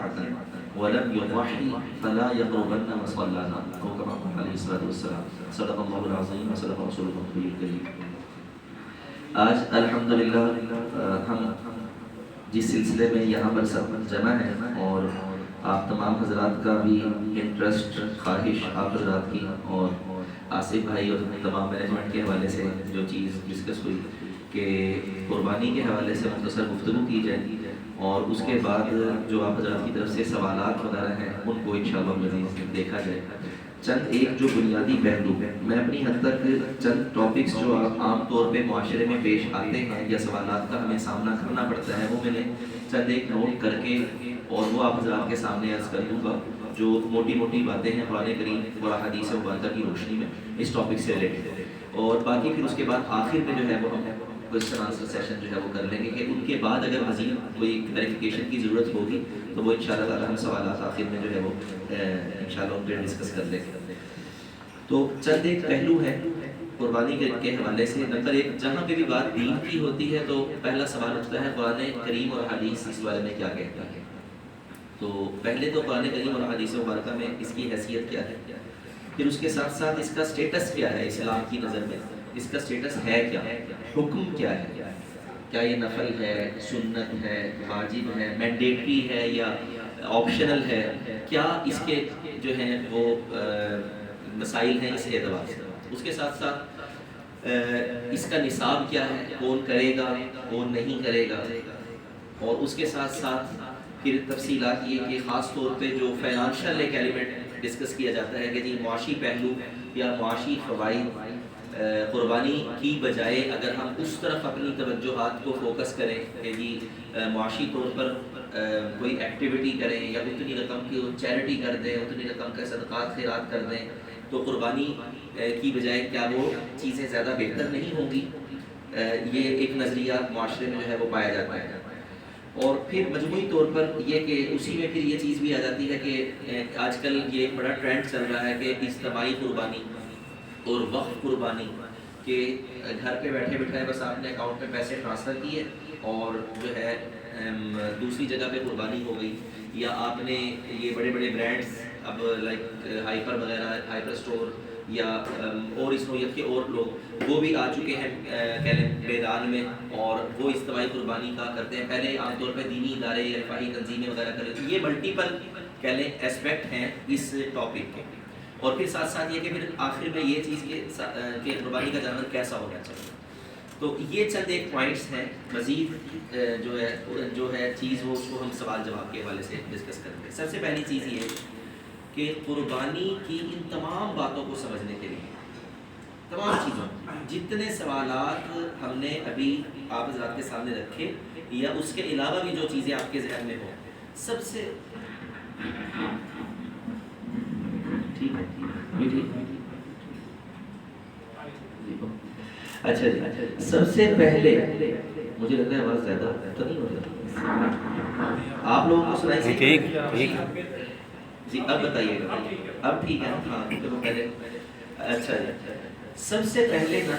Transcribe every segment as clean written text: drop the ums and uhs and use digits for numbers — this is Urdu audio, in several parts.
ناصحة ولم يضحي فلا يقربن مصلانا أو كما قال عليه الصلاة والسلام. صدق الله العظيم وصدق رسوله النبي الكريم. آج الحمدللہ ہم جس سلسلے میں یہاں پر سب جمع ہیں اور آپ تمام حضرات کا بھی انٹرسٹ خواہش آپ حضرات کی اور آصف بھائی اور تمام مینجمنٹ کے حوالے سے جو چیز ڈسکس ہوئی کہ قربانی کے حوالے سے مختصر گفتگو کی جائے اور اس کے بعد جو آپ حضرات کی طرف سے سوالات وغیرہ ہیں ان کو انشاءاللہ مزید دیکھا جائے. چند ایک جو بنیادی پہلو میں اپنی حد تک چند ٹاپکس جو عام طور پہ معاشرے میں پیش آتے ہیں یا سوالات کا ہمیں سامنا کرنا پڑتا ہے وہ میں نے چند ایک نوٹ کر کے اور وہ آپ حضرات کے سامنے عرض کر دوں گا جو موٹی موٹی باتیں ہیں قرآن کریم اور احادیث مبارکہ کی روشنی میں اس ٹاپک سے ریلیٹڈ. اور باقی پھر اس کے بعد آخر میں جو ہے وہ ہم کوسچن آنسر سیشن جو ہے وہ کر لیں گے کہ ان کے بعد اگر مزید کوئی کلیریفیکیشن کی ضرورت ہوگی تو وہ انشاءاللہ تعالی ہم سوالات آخر میں جو ہے وہ انشاءاللہ ان پہ ڈسکس کر لیں گے. تو چند ایک پہلو ہے قربانی کے حوالے سے. نمبر ایک، جہاں پہ بھی بات دین کی ہوتی ہے تو پہلا سوال اٹھتا ہے قرآن کریم اور حدیث اس بارے میں کیا کہتا ہے. تو پہلے تو قرآن کریم اور حدیث مبارکہ میں اس کی حیثیت کیا ہے، پھر اس کے ساتھ ساتھ اس کا سٹیٹس کیا ہے اسلام کی نظر میں، اس کا سٹیٹس ہے کیا، حکم کیا ہے، کیا یہ نفل ہے، سنت ہے، واجب ہے، مینڈیٹری ہے یا آپشنل ہے، کیا اس کے جو ہیں وہ مسائل ہیں اس اعتبار سے. اس کے ساتھ ساتھ اس کا نصاب کیا ہے، کون کرے گا کون نہیں کرے گا. اور اس کے ساتھ ساتھ پھر تفصیلات یہ کہ خاص طور پہ جو فائنانشل ایک ایلیمنٹ ڈسکس کیا جاتا ہے کہ جی معاشی پہلو یا معاشی فوائد قربانی کی بجائے اگر ہم اس طرف اپنی توجہات کو فوکس کریں کہ جی معاشی طور پر کوئی ایکٹیویٹی کریں یا اتنی رقم کی چیریٹی کر دیں، اتنی رقم کے صدقات خیرات کر دیں، تو قربانی کی بجائے کیا وہ چیزیں زیادہ بہتر نہیں ہوں گی. یہ ایک نظریہ معاشرے میں جو ہے وہ پایا جاتا ہے. اور پھر مجموعی طور پر یہ کہ اسی میں پھر یہ چیز بھی آ جاتی ہے کہ آج کل یہ بڑا ٹرینڈ چل رہا ہے کہ اجتماعی قربانی اور وقف قربانی، کہ گھر پہ بیٹھے بٹھائے بس آپ نے اکاؤنٹ میں پیسے ٹرانسفر کیے اور جو ہے دوسری جگہ پہ قربانی ہو گئی. یا آپ نے یہ بڑے بڑے برانڈز اب لائک ہائپر وغیرہ، ہائپر اسٹور یا اور اس نوعیت کے اور لوگ وہ بھی آ چکے ہیں کہہ لیں میدان میں اور وہ اجتماعی قربانی کا کرتے ہیں. پہلے عام طور پہ دینی ادارے یا رفاہی تنظیمیں وغیرہ کر رہے تھے. یہ ملٹیپل کہہ لیں ایسپیکٹ ہیں اس ٹاپک کے. اور پھر ساتھ ساتھ یہ کہ پھر آخر میں یہ چیز کہ قربانی کا جانور کیسا ہونا چاہیے. تو یہ چند ایک پوائنٹس ہیں. مزید جو ہے چیز وہ اس کو ہم سوال جواب کے حوالے سے ڈسکس کریں گے. سب سے پہلی چیز یہ کہ قربانی کی ان تمام باتوں کو سمجھنے کے لیے، تمام چیزوں جتنے سوالات ہم نے ابھی آپ حضرات کے سامنے رکھے یا اس کے علاوہ بھی جو چیزیں آپ کے ذہن میں ہوں، سب سے ٹھیک ہے اچھا جی. سب سے پہلے مجھے لگتا ہے آواز زیادہ تو نہیں ہو رہی آپ لوگوں کو سنائی ٹھیک جی. اب بتائیے گا اب ٹھیک ہے. ہاں چلو پہلے اچھا جی. سب سے پہلے نا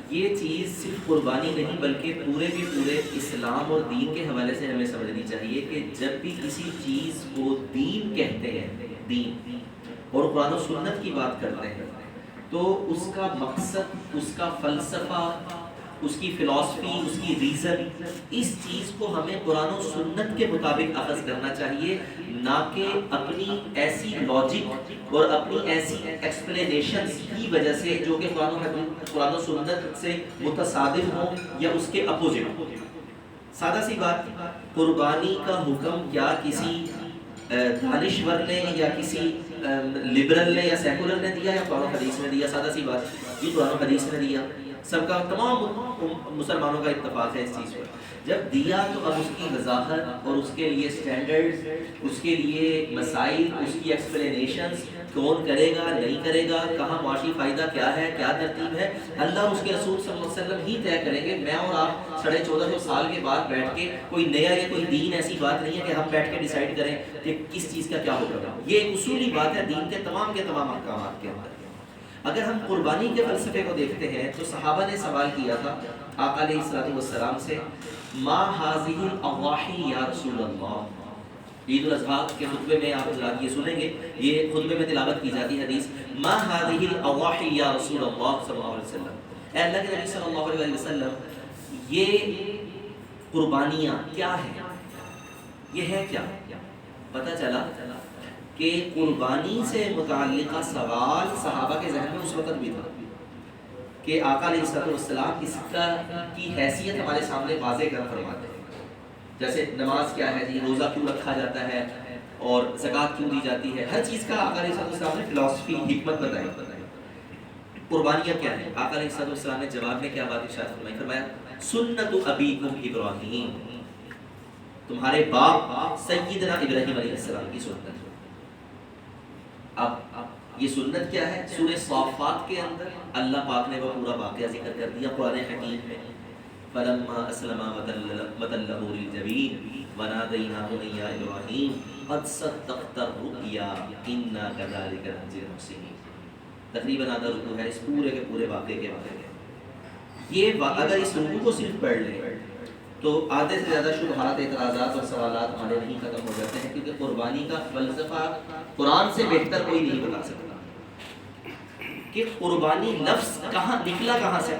یہ چیز صرف قربانی نہیں بلکہ پورے کے پورے اسلام اور دین کے حوالے سے ہمیں سمجھنی چاہیے کہ جب بھی کسی چیز کو دین کہتے ہیں، دین اور قرآن و سنت کی بات کرتے ہیں، تو اس کا مقصد، اس کا فلسفہ، اس کی فلسفی، اس کی ریزن، اس چیز کو ہمیں قرآن و سنت کے مطابق اخذ کرنا چاہیے، نہ کہ اپنی ایسی لاجک اور اپنی ایسی ایکسپلینیشنز کی وجہ سے جو کہ قرآن و سنت سے متصادم ہوں یا اس کے اپوزٹ ہوں. سادہ سی بات، قربانی کا حکم کیا کسی دانشور نے یا کسی لبرل نے یا سیکولر نے دیا یا قرآن و حدیث نے دیا؟ سادہ سی بات، یہ قرآن و حدیث نے دیا. سب کا، تمام مسلمانوں کا اتفاق ہے اس چیز پر. جب دیا تو اب اس کی وضاحت اور اس کے لیے سٹینڈرڈز، اس کے لیے مسائل، اس کی ایکسپلینیشنز، کون کرے گا نہیں کرے گا، کہاں معاشی فائدہ کیا ہے، کیا ترتیب ہے، اللہ اور اس کے رسول صلی اللہ علیہ وسلم ہی طے کریں گے. میں اور آپ 1450 سال کے بعد بیٹھ کے کوئی نیا یا کوئی دین ایسی بات نہیں ہے کہ ہم بیٹھ کے ڈیسائیڈ کریں کہ کس چیز کا کیا ہوگا. یہ ایک اصولی بات ہے دین کے تمام احکامات کے اندر. اگر ہم قربانی کے فلسفے کو دیکھتے ہیں تو صحابہ نے سوال کیا تھا آقا علیہ الصلوۃ والسلام سے، ما هذه الاضاحی یا رسول اللہ، عید الاضحیٰ کے خطبے میں آپ حضرات یہ سنیں گے، یہ خطبے میں تلاوت کی جاتی ہے حدیث، ما هذه الاضاحی یا رسول اللہ صلی اللہ علیہ وسلم، اے اللہ کے نبی صلی اللہ علیہ وسلم یہ قربانیاں کیا ہیں، یہ ہے کیا؟ پتہ چلا کہ قربانی سے متعلقہ سوال صحابہ کے ذہن میں اس وقت بھی تھا کہ آقا علیہ السلام اس کی حیثیت ہمارے سامنے واضح کر فرماتے ہیں۔ جیسے نماز کیا ہے جی، روزہ کیوں رکھا جاتا ہے اور زکوٰۃ کیوں دی جاتی ہے، ہر چیز کا آقا علیہ السلام نے فلسفی حکمت بتائی۔ قربانیاں کیا ہیں؟ آقا علیہ السلام نے جواب میں کیا بات ارشاد فرمائی؟ فرمایا سنت ابیکم ابراہیم، تمہارے باپ سیدنا ابراہیم علیہ السلام کی سنت ہے۔ اب یہ سنت کیا ہے؟ سورہ صافات کے اندر اللہ پاک نے وہ پورا واقعہ ذکر کر دیا قرآن حکیم میں، فلما اسلما وتلہ للجبین ونادیناہ یا ابراہیم قد صدقت الرؤیا انا کذلک نجزی المحسنین۔ تقریباً آدھا رکوع ہے اس پورے کے پورے واقعے کے بارے میں۔ یہ اگر اس رکوع کو صرف پڑھ لیں تو آدھے سے زیادہ شبہات، اعتراضات اور سوالات ہمارے نہیں ختم ہو جاتے ہیں، کیونکہ قربانی کا فلسفہ قرآن سے بہتر کوئی نہیں بتا سکتا کہ قربانی لفظ کہاں نکلا، کہاں سے؟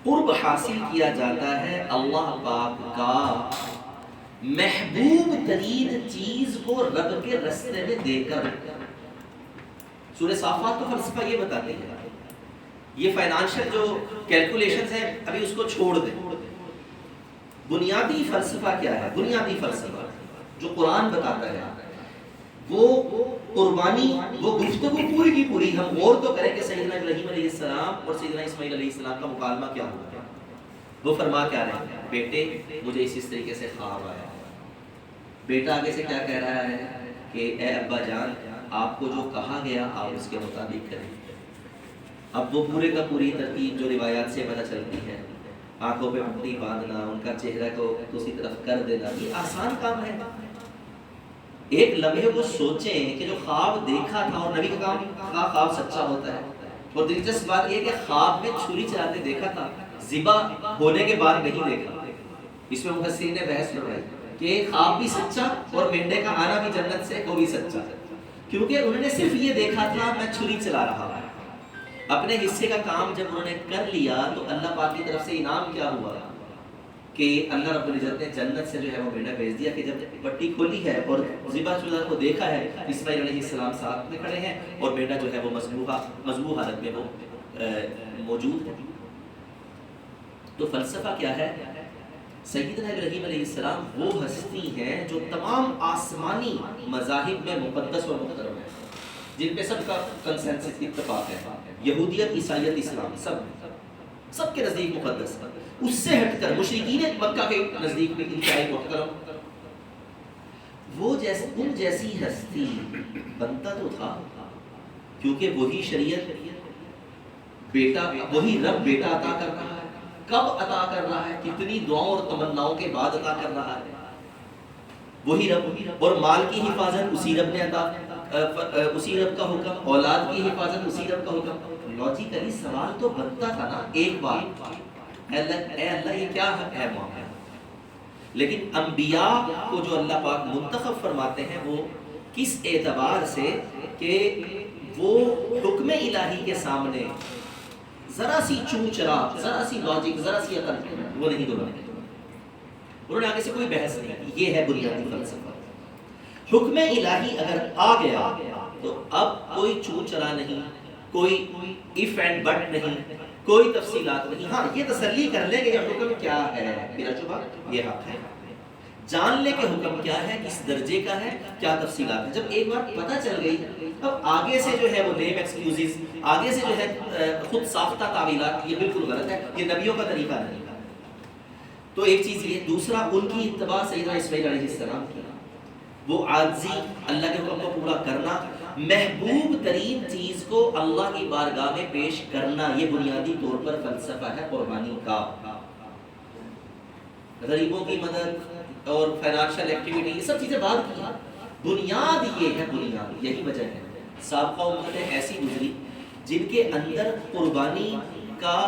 قرب حاصل کیا جاتا ہے اللہ پاک کا محبوب ترین چیز کو رب کے رستے میں دے کر۔ سورہ صافات تو فلسفہ یہ بتاتے ہیں، یہ فائنانشل جو کیلکولیشنز ہیں ابھی اس کو چھوڑ دیں، بنیادی فلسفہ کیا ہے؟ بنیادی فلسفہ جو قرآن بتاتا ہے وہ قربانی، وہ گفتگو پوری کی پوری ہم غور تو کریں کہ سیدنا ابراہیم علیہ السلام اور سیدنا اسماعیل علیہ السلام کا مکالمہ کیا ہوا۔ وہ فرما کیا رہے ہیں؟ بیٹے مجھے اس طریقے سے خواب آیا۔ بیٹا آگے سے کیا کہہ رہا ہے کہ اے ابا جان آپ کو جو کہا گیا آپ اس کے مطابق کریں۔ اب وہ پورے کا پوری ترتیب جو روایات سے پتہ چلتی ہے، آنکھوں پہ پٹی باندھنا، ان کا چہرہ کو دوسری طرف کر دینا، یہ آسان کام ہے۔ ایک لمحے وہ سوچیں کہ جو خواب دیکھا تھا، اور نبی کا کام کا خواب سچا ہوتا ہے، اور دلچسپ بات یہ کہ خواب میں چھری چلاتے دیکھا تھا، ذبح ہونے کے بعد نہیں دیکھا۔ اس میں مفسرین نے بحث لڑائی کہ خواب بھی سچا اور مینڈے کا آنا بھی جنت سے وہ بھی سچا، کیونکہ انہوں نے صرف یہ دیکھا تھا میں چھری چلا رہا ہوں۔ اپنے حصے کا کام جب انہوں نے کر لیا تو اللہ پاک کی طرف سے انعام کیا ہوا کہ اللہ رب العزت نے جنت سے جو ہے وہ مینڈا بھیج دیا کہ جب پٹی کھولی ہے اور ذبح شدہ کو دیکھا ہے، اسماعیل علیہ السلام ساتھ میں کھڑے ہیں اور مینڈا جو ہے وہ مذبوح حالت میں وہ موجود ہے۔ تو فلسفہ کیا ہے؟ سیدنا ابراہیم علیہ السلام وہ ہستی ہیں جو تمام آسمانی مذاہب میں مقدس و محترم ہے، جن پہ سب کا کنسنسس اتفاق ہے، یہودیت، عیسائیت، اسلام، سب کے نزدیک مقدس ہے۔ اس سے ہٹ کر مشرکین مکہ کے نزدیک میں انتہائی محترم، وہ ان جیسی ہستی بنتا تو تھا، کیونکہ وہی شریعت بیٹا، وہی رب بیٹا عطا کر رہا ہے، کب عطا کر رہا ہے، کتنی دعاؤں اور تمناؤں کے بعد عطا کر رہا ہے، وہی رب، اور مال کی حفاظت اسی رب نے عطا، اسی رب کا حکم، اولاد کی حفاظت اسی رب کا حکم۔ لاجیکلی سوال تو بنتا تھا نا ایک بار، اے اللہ یہ کیا ہے معاملہ؟ لیکن انبیاء کو جو اللہ پاک منتخب فرماتے ہیں وہ کس اعتبار سے کہ وہ حکم الہی کے سامنے ذرا سی چوچرا، ذرا سی لاجک، ذرا سی عقل وہ نہیں دونوں، انہوں نے آگے سے کوئی بحث نہیں کی۔ یہ ہے بنیادی فلسفہ۔ حکم الہی اگر آ گیا تو اب کوئی چوچرا نہیں، کوئی if and but نہیں، کوئی تفصیلات نہیں۔ ہاں یہ تسلی کر لے کہ یہ حکم کیا ہے، بلا شبہ یہ حق ہے، جان لے کہ حکم کیا ہے، کس درجے کا ہے، کیا تفصیلات ہے۔ جب ایک بار پتہ چل گئی اب آگے سے جو ہے وہ نیم ایکسکیوزز، آگے سے جو ہے خود ساختہ تعویلات، یہ بالکل غلط ہے، یہ نبیوں کا طریقہ نہیں۔ تو ایک چیز یہ، دوسرا ان کی اتباع سیدنا اسماعیل علیہ السلام کی، وہ عاجزی، اللہ کے حکم کو پورا کرنا، محبوب ترین چیز کو اللہ کی بارگاہ میں پیش کرنا، یہ بنیادی طور پر فلسفہ ہے قربانی کا۔ غریبوں کی مدد اور فائنانشل ایکٹیویٹی یہ سب چیزیں بعد کی، بنیاد یہ ہے، بنیاد یہی وجہ ہے۔ سابقہ امتیں ایسی گزری جن کے اندر قربانی کا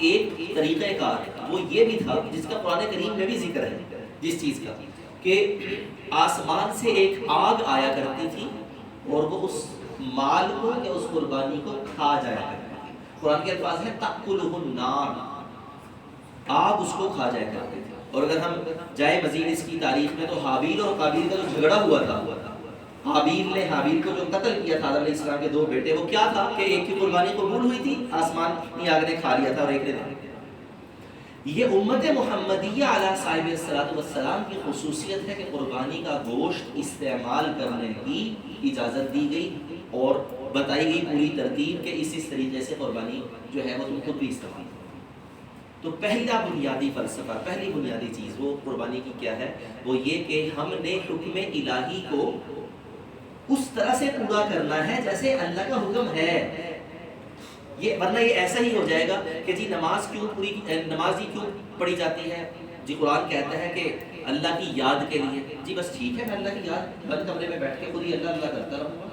ایک طریقہ کار وہ یہ بھی تھا جس کا قرآن کریم میں بھی ذکر ہے، جس چیز کا کہ آسمان سے ایک آگ آیا کرتی تھی اور وہ اس مال کو یا اس قربانی کو کھا جایا کرتی تھی. قرآن کے الفاظ ہیں تأکلہ النار، آگ اس کو کھا جایا کرتی تھی. اور اگر ہم جائے مزید اس کی تاریخ میں تو حابیل اور قابیل کا جو جھگڑا ہوا تھا، حابیل نے حابیل کو جو قتل کیا تھا آدم علیہ السلام کے دو بیٹے، وہ کیا تھا کہ ایک کی قربانی قبول ہوئی تھی، آسمانی آگ نے کھا لیا تھا اور ایک نے نہیں. یہ امت محمدیہ علیہ صاحب الصلاۃ والسلام کی خصوصیت ہے کہ قربانی کا گوشت استعمال کرنے کی اجازت دی گئی اور بتائی گئی پوری ترتیب کہ اس طریقے سے قربانی جو ہے وہ تم خود بھی استعمال کرو. تو پہلا بنیادی فلسفہ، پہلی بنیادی چیز وہ قربانی کی کیا ہے، وہ یہ کہ ہم نے حکم الہی کو اس طرح سے پورا کرنا ہے جیسے اللہ کا حکم ہے. ورنہ یہ ایسا ہی ہو جائے گا کہ جی نماز ہی کیوں پڑھی جاتی ہے، جی قرآن کہتا ہے کہ اللہ کی یاد کے لیے، جی بس ٹھیک ہے میں اللہ کی یاد بند کمرے میں بیٹھ کے خود ہی اللہ اللہ کرتا رہوں گا.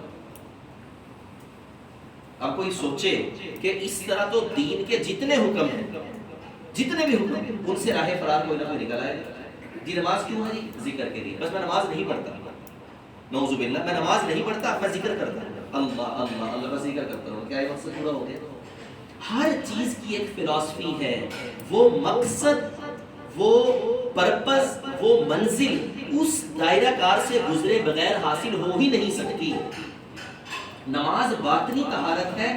اب کوئی سوچے کہ اس طرح تو دین کے جتنے حکم ہیں، جتنے بھی حکم ہیں، ان سے راہ فرار کوئی نہ کوئی نکل آئے. جی نماز کیوں ہے، جی ذکر کے لیے، بس میں نماز نہیں پڑھتا، نعوذ باللہ میں نماز نہیں پڑھتا، میں ذکر کرتا ہوں، اللہ اللہ اللہ بس ذکر کرتا ہوں. کیا یہ مقصد پورا ہو گیا؟ ہر چیز کی ایک فلسفی ہے، وہ مقصد، وہ پرپس، وہ منزل اس دائرہ کار سے گزرے بغیر حاصل ہو ہی نہیں سکتی. نماز باطنی طہارت ہے،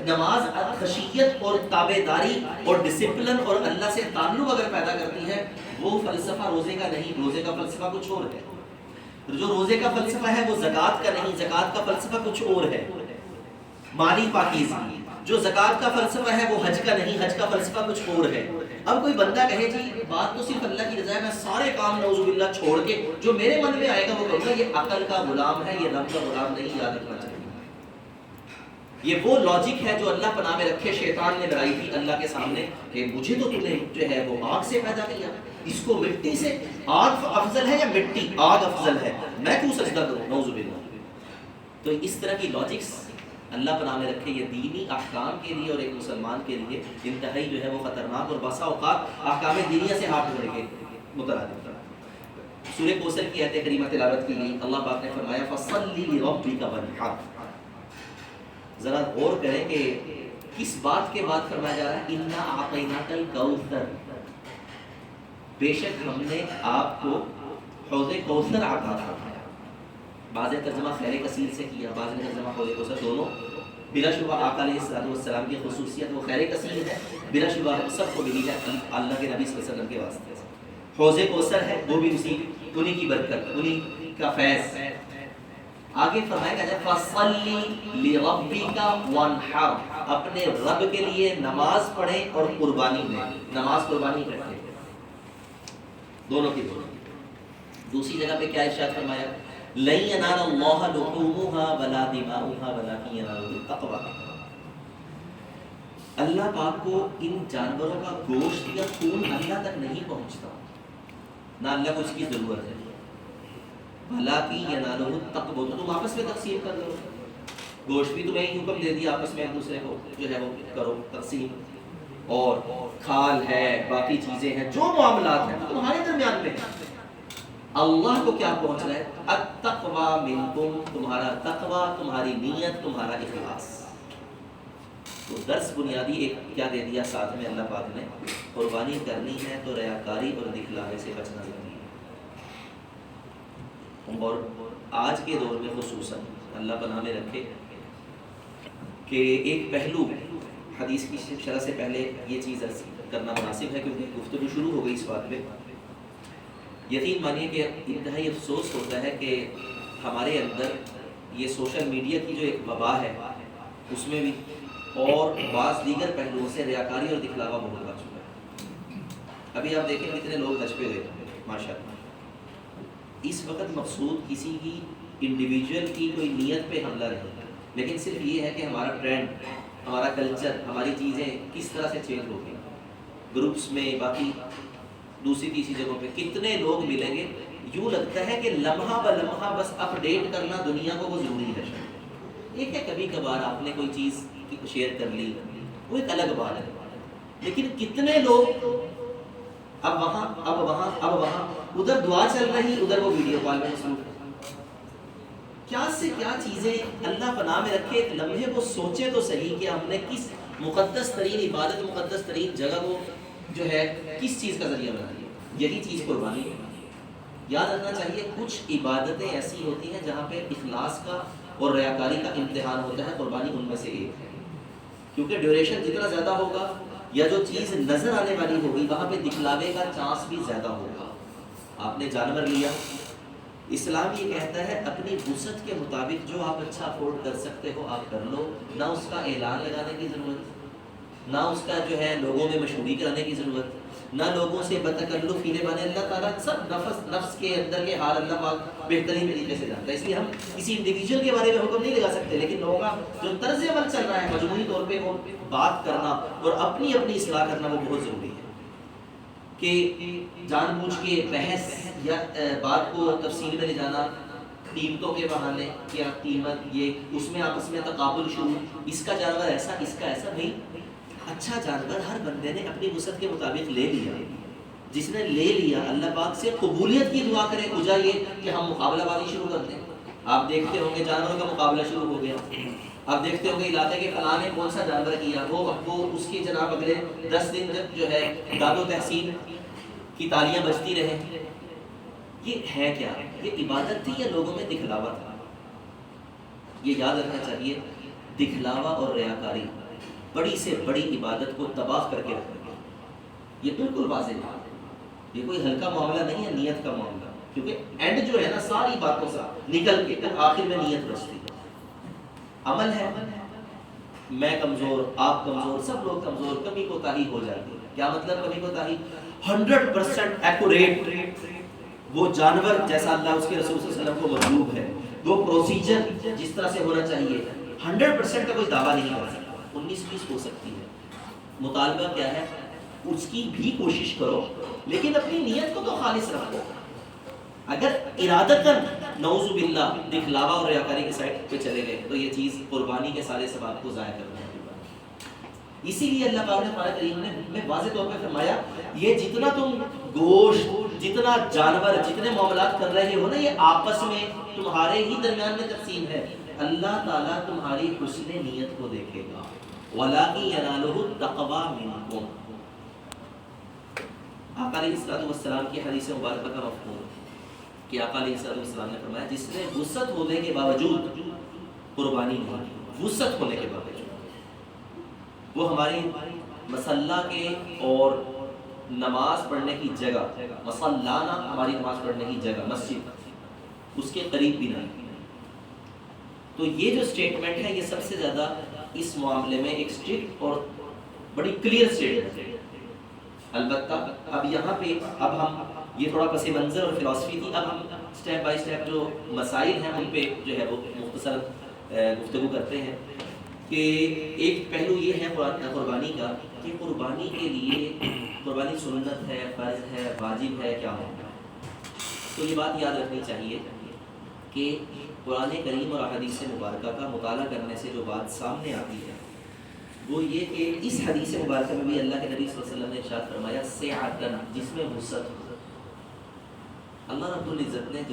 نماز خشیت اور تابعداری اور ڈسپلن اور اللہ سے تعلق اگر پیدا کرتی ہے، وہ فلسفہ روزے کا نہیں. روزے کا فلسفہ کچھ اور ہے. جو روزے کا فلسفہ ہے وہ زکوٰۃ کا نہیں، زکوٰۃ کا فلسفہ کچھ اور ہے، مالی پاکیزگی. جو زکوٰۃ کا فلسفہ ہے وہ حج کا نہیں، حج کا فلسفہ کچھ اور ہے. اب کوئی بندہ کہے جی بات تو صرف اللہ کی رضا ہے، میں سارے کام نعوذ باللہ چھوڑ کے جو میرے من میں آئے گا وہ کروں گا، یہ عقل کا غلام ہے، یہ رب کا غلام نہیں. یاد رکھنا چاہیے یہ وہ لاجک ہے جو اللہ پناہ میں رکھے شیطان نے لڑائی تھی اللہ کے سامنے کہ مجھے تو تم نے جو ہے وہ آگ سے پیدا کیا، اس کو مٹی سے، آگ افضل ہے یا مٹی؟ آگ افضل ہے، میں کیوں سجدہ کروں؟ نعوذ باللہ. تو اس طرح کی لاجکس اللہ پناہ میں رکھے یہ دینی احکام کے لیے اور ایک مسلمان کے لیے انتہائی جو ہے وہ خطرناک اور بسا اوقات احکام دینیہ سے ہاتھ دھونے کے مترادف. سورہ کوثر کی آیت کریمہ تلاوت کی گئی. اللہ پاک نے فرمایا فَصَلِّ لِرَبِّكَ وَانْحَرْ. ذرا غور کریں کہ کس بات کے بعد فرمایا جا رہا ہے اِنَّا أَعْطَيْنَاكَ الْكَوْثَرَ، بے شک ہم نے آپ کو حوض کوثر عطا فرمایا. بعض نے ترجمہ خیر کثیر سے کیا، بعض نے ترجمہ حوض کوثر. دونوں بلا شبہ آقا علیہ السلام کی خصوصیت وہ خیر کثیر ہے، بلا شبہ سب کو ملی ہے اللہ کے نبی صلی اللہ علیہ وسلم کے واسطے سے. حوض کوثر ہے وہ بھی انہی کی برکت، انہی کا فیض. آگے فرمایا گیا فَصَلِّ لِرَبِّكَ وَانْحَرْ، اپنے رب کے لیے نماز پڑھیں اور قربانی دیں. نماز قربانی کرتے دونوں کی دونوں. دوسری جگہ پہ کیا ارشاد فرمایا لَن يَنَالَ اللَّهَ لُحُومُهَا وَلَا دِمَاؤُهَا وَلَكِنْ يَنَالُهُ التَّقْوَىٰ. اللہ پاک کو ان جانوروں کا گوشت یا خون اللہ تک نہیں پہنچتا، نہ اللہ کو اس کی ضرورت ہے. وَلَكِنْ يَنَالُهُ التَّقْوَىٰ، تو تم آپس میں تقسیم کر لو. گوشت بھی تمہیں حکم دے دیا آپس میں ایک دوسرے کو جو ہے وہ کرو تقسیم، اور کھال ہے، باقی چیزیں ہیں، جو معاملات ہیں تمہارے درمیان میں ہیں. اللہ کو کیا پہنچ رہا ہے التقویٰ منکم، تمہارا تقویٰ، تمہاری نیت، تمہارا اخلاص. تو درس بنیادی ایک کیا دے دیا ساتھ میں اللہ پاک نے، قربانی کرنی ہے تو ریاکاری اور دکھلاوے سے بچنا ضروری ہے. اور آج کے دور میں خصوصاً اللہ پناہ میں رکھے کہ ایک پہلو حدیث کی شرح سے پہلے یہ چیز کرنا مناسب ہے کیونکہ گفتگو شروع ہو گئی اس بات پہ. یقین مانیے کہ انتہائی افسوس ہوتا ہے کہ ہمارے اندر یہ سوشل میڈیا کی جو ایک وبا ہے اس میں بھی اور بعض دیگر پہلوؤں سے ریاکاری اور دکھلاوا بہت آ چکا ہے. ابھی آپ دیکھیں کتنے لوگ حج پہ گئے ماشاء اللہ. اس وقت مقصود کسی کی انڈیویجول کی کوئی نیت پہ حملہ نہیں، لیکن صرف یہ ہے کہ ہمارا ٹرینڈ، ہمارا کلچر، ہماری چیزیں کس طرح سے چینج ہو گئی. گروپس میں، باقی دوسری تیسری جگہوں پہ کتنے لوگ ملیں گے، یوں لگتا ہے کہ لمحہ ب لمحہ بس اپ ڈیٹ کرنا دنیا کو وہ ضروری ہے. ایک ہے کبھی کبھار آپ نے کوئی چیز شیئر کر لی، وہ ایک الگ بات ہے، لیکن کتنے لوگ اب وہاں اب وہاں اب وہاں، ادھر دعا چل رہی، ادھر وہ ویڈیو کال میں مصروف ہے۔ کیا سے کیا چیزیں اللہ پناہ میں رکھے، ایک لمحے وہ سوچے تو صحیح کہ ہم نے کس مقدس ترین عبادت، مقدس ترین جگہ کو جو ہے کس چیز کا ذریعہ بنا دیا۔ یہی چیز قربانی ہے۔ یاد رکھنا چاہیے کچھ عبادتیں ایسی ہوتی ہیں جہاں پہ اخلاص کا اور ریاکاری کا امتحان ہوتا ہے، قربانی ان میں سے ایک ہے، کیونکہ ڈیوریشن جتنا زیادہ ہوگا یا جو چیز نظر آنے والی ہوگی وہاں پہ دکھلاوے کا چانس بھی زیادہ ہوگا۔ آپ نے جانور لیا، اسلام یہ کہتا ہے اپنی وسعت کے مطابق جو آپ اچھا افورڈ کر سکتے ہو آپ کر لو، نہ اس کا اعلان لگانے کی ضرورت، نہ اس کا جو ہے لوگوں میں مشہوری کرانے کی ضرورت، نہ لوگوں سے بتکلف پینے بانے۔ اللہ تعالیٰ سب نفس کے اندر کے حال اللہ پاک بہترین طریقے سے جانتا ہے، اس لیے ہم کسی انڈیویجول کے بارے میں حکم نہیں لگا سکتے، لیکن لوگوں کا جو طرز عمل چل رہا ہے مجموعی طور پہ وہ بات کرنا اور اپنی اپنی اصلاح کرنا وہ بہت ضروری ہے، کہ جان بوجھ کے بحث یا بات کو تفصیل میں لے جانا قیمتوں کے بہانے، کیا قیمت یہ اس میں آپس میں تقابل شروع، اس کا جانور ایسا اس کا ایسا۔ نہیں، اچھا جانور ہر بندے نے اپنی وسعت کے مطابق لے لیا، جس نے لے لیا اللہ پاک سے قبولیت کی دعا کرے، وجہ یہ کہ ہم مقابلہ بازی شروع کر دیں۔ آپ دیکھتے ہوں گے جانوروں کا مقابلہ شروع ہو گیا، آپ دیکھتے ہوں گے علاقے کے فلاں نے کون سا جانور کیا، وہ اس کی جناب اگلے 10 دن جو ہے داد و تحسین کی تالیاں بجتی رہے۔ یہ ہے کیا؟ یہ عبادت تھی یا لوگوں میں دکھلاوا تھا؟ یہ یاد رکھنا چاہیے، دکھلاوا اور ریاکاری بڑی سے بڑی عبادت کو تباہ کر کے رکھے گا۔ یہ بالکل واضح ہے، یہ کوئی ہلکا معاملہ نہیں ہے، نیت کا معاملہ، کیونکہ اینڈ جو ہے نا ساری باتوں سے نکل کے آخر میں نیت بچتی ہے۔ عمل ہے، میں کمزور، آپ کمزور، سب لوگ کمزور، کمی کوتاہی ہو جاتی ہے۔ کیا مطلب کمی کوتاہی؟ 100% ایکوریٹ وہ جانور جیسا اللہ اس کے رسول صلی اللہ علیہ وسلم کو مطلوب ہے، وہ پروسیجر جس طرح سے ہونا چاہیے، 100% کا کوئی دعویٰ نہیں کر سکتا، 19-20 ہو سکتی ہے۔ مطالبہ کیا ہے؟ اس کی بھی کوشش کرو، لیکن اپنی نیت کو تو خالص رکھو۔ اگر ارادتاً نعوذ باللہ دکھلاوا اور ریاکاری کے سائڈ پہ چلے گئے تو یہ چیز قربانی کے سارے ثواب کو ضائع کر دے گی۔ اسی لیے اللہ پاک نے قرآن کریم میں واضح طور پہ فرمایا، یہ جتنا تم گوشت، جتنا جانور، جتنے معاملات کر رہے ہو نا، یہ آپس میں تمہارے ہی درمیان میں تقسیم ہے۔ اللہ تعالیٰ تمہاری حسن نیت کو دیکھے گا، وَلَٰكِن يَنَالُهُ التَّقْوَىٰ مِنكُمْ۔ آقا علیہ السلام کی حدیث مبارکہ کا مفہوم کہ آقا علیہ السلام نے فرمایا، جس نے وسعت ہونے کے باوجود قربانی نہیں کی، وسعت ہونے کے باوجود، وہ ہماری مصلی کے اور نماز پڑھنے کی جگہ، مصلانا ہماری نماز پڑھنے کی جگہ مسجد، اس کے قریب بھی نہیں۔ تو یہ جو سٹیٹمنٹ ہے یہ سب سے زیادہ اس معاملے میں ایک اسٹرکٹ اور بڑی کلیئر سٹیٹمنٹ ہے۔ البتہ اب یہاں پہ اب ہم یہ تھوڑا پس منظر اور فلاسفی تھی، اب ہم سٹیپ بائی سٹیپ جو مسائل ہیں ان پہ جو ہے وہ مختصر گفتگو کرتے ہیں۔ کہ ایک پہلو یہ ہے قربانی کا کہ قربانی کے لیے قربانی سنت ہے، فرض ہے، واجب ہے، کیا ہے؟ تو یہ بات یاد رکھنی چاہیے کہ قرآن کریم اور احادیث مبارکہ کا مطالعہ کرنے سے جو بات سامنے آتی ہے وہ یہ کہ اس حدیث مبارکہ میں بھی اللہ کے نبی صلی اللہ علیہ وسلم نے ارشاد فرمایا سعۃ، جس میں وسعت ہو۔ اللہ رب العزت نے جس